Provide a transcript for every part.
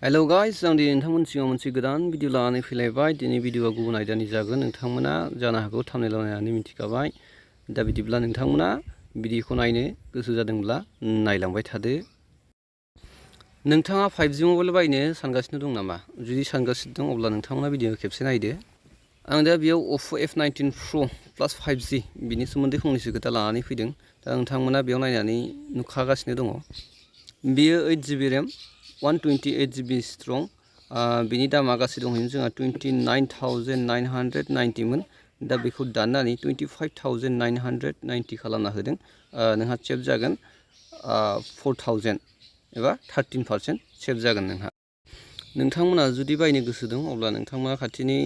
Hello guys, आं दिनै नोंथांमोननि सिगाङाव मोनसे गोदान भिडिअ लानानै फैलायबाय। दिनै भिडिअआ गुबुन आयदानि जागोन। नोंथांमोना जानो हागौ थाम्बनेइलाव नायनानै मिथिखाबाय। दा बिदिब्ला नोंथांमोना भिडिअखौ नायनो गोसो जादोंब्ला नायलांबाय थादो। नोंथाङा 5G मबाइल बायनो सानगासिनो दं नामा? जुदि सानगासिनो दं अब्ला नोंथांमोना भिडिअ खेबसे नायदो। आं दा बेयाव Oppo F19 Pro plus 5G बिनि सोमोन्दै फंनैसो खोथा लानानै फैदों। दा नोंथांमोना बेयाव नायनानै नुखागासिनो दङ। बेयो 8GB RAM 128GB strong, बिनि दामा गासै दंहैयो जोंहा 29,990 मोन। दा बेखौ दाननानै 25,990 खालामना होदों। नोंहा सेभ जागोन 4,000 एबा 13% सेभ जागोन नोंहा। नोंथांमोना जुदि बायनो गोसो दं अब्ला नोंथांमोना खाथिनि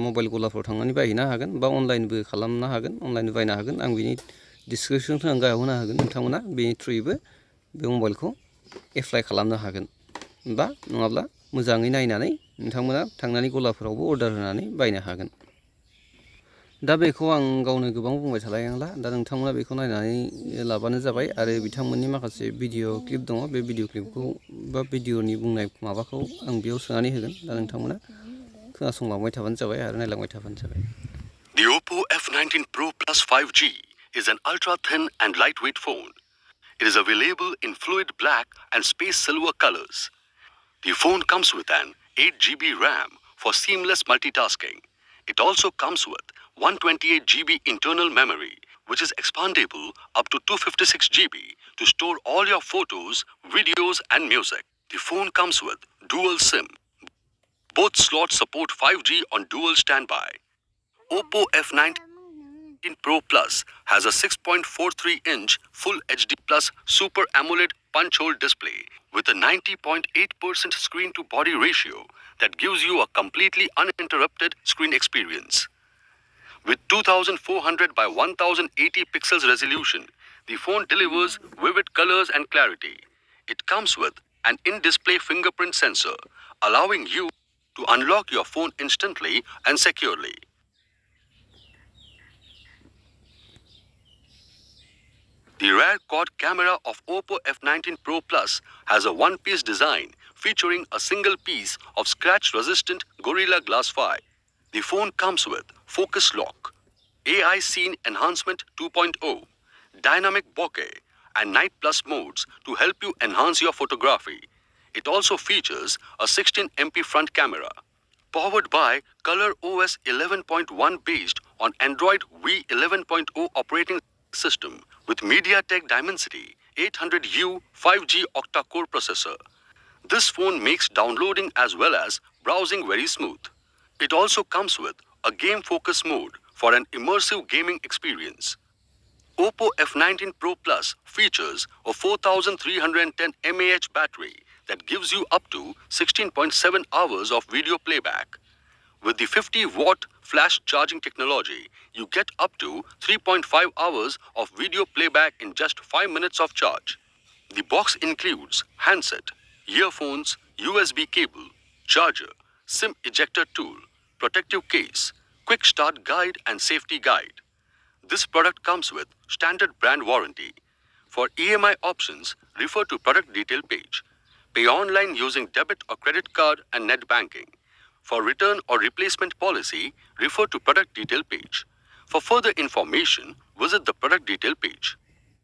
मबाइल गलाफ्राव थांनानै बायहैनो हागोन बा अनलाइनबो खालामनो हागोन, अनलाइनबो बायनो हागोन। आं बिनि डिसक्रिपसनखौ आं गाहायाव होनो हागोन। नोंथांमोना बेनि थ्रुयैबो बे मबाइलखौ एप्लाइ खालामनो हागोन बा नङाब्ला मोजाङै नायनानै नोंथांमोना थांनानै गलाफोरावबो अर्डार होनानै बायनो हागोन। दा बेखौ आं गावनो गोबां बुंबाय थालायनांला। दा नोंथांमोना बेखौ नायनानै लाबानो जाबाय। आरो बिथांमोननि माखासे भिडिअ क्लिप दङ, बे भिडिअ क्लिपखौ बा भिडिअनि बुंनाय माबाखौ आं बेयाव सोनानै होगोन। दा नोंथांमोना खोनासंलांबाय थाबानो जाबाय आरो नायलांबाय थाबानो जाबाय। The Oppo F19 Pro Plus 5G is an ultra-thin and lightweight phone. It is available in fluid black and space silver colors. The phone comes with an 8GB RAM for seamless multitasking. It also comes with 128GB internal memory, which is expandable up to 256GB to store all your photos, videos, and music. The phone comes with dual SIM. Both slots support 5G on dual standby. Oppo F19 Pro Plus has a 6.43-inch Full HD Plus Super AMOLED punch-hole display with a 90.8% screen-to-body ratio that gives you a completely uninterrupted screen experience. With 2400 by 1080 pixels resolution, the phone delivers vivid colors and clarity. It comes with an in-display fingerprint sensor, allowing you to unlock your phone instantly and securely. The rear quad camera of Oppo F19 Pro Plus has a one-piece design featuring a single piece of scratch-resistant Gorilla Glass 5. The phone comes with focus lock, AI Scene Enhancement 2.0, Dynamic Bokeh, and Night Plus modes to help you enhance your photography. It also features a 16MP front camera. Powered by Color OS 11.1 based on Android V 11.0 operating system with MediaTek Dimensity 800U 5G octa-core processor. This phone makes downloading as well as browsing very smooth. It also comes with a game focus mode for an immersive gaming experience. Oppo F19 Pro Plus features a 4310 mAh battery that gives you up to 16.7 hours of video playback. With the 50-watt flash charging technology, you get up to 3.5 hours of video playback in just 5 minutes of charge. The box includes handset, earphones, USB cable, charger, SIM ejector tool, protective case, quick start guide and safety guide. This product comes with standard brand warranty. For EMI options, refer to product detail page. Pay online using debit or credit card and net banking. For return or replacement policy, refer to product detail page. For further information, visit the product detail page.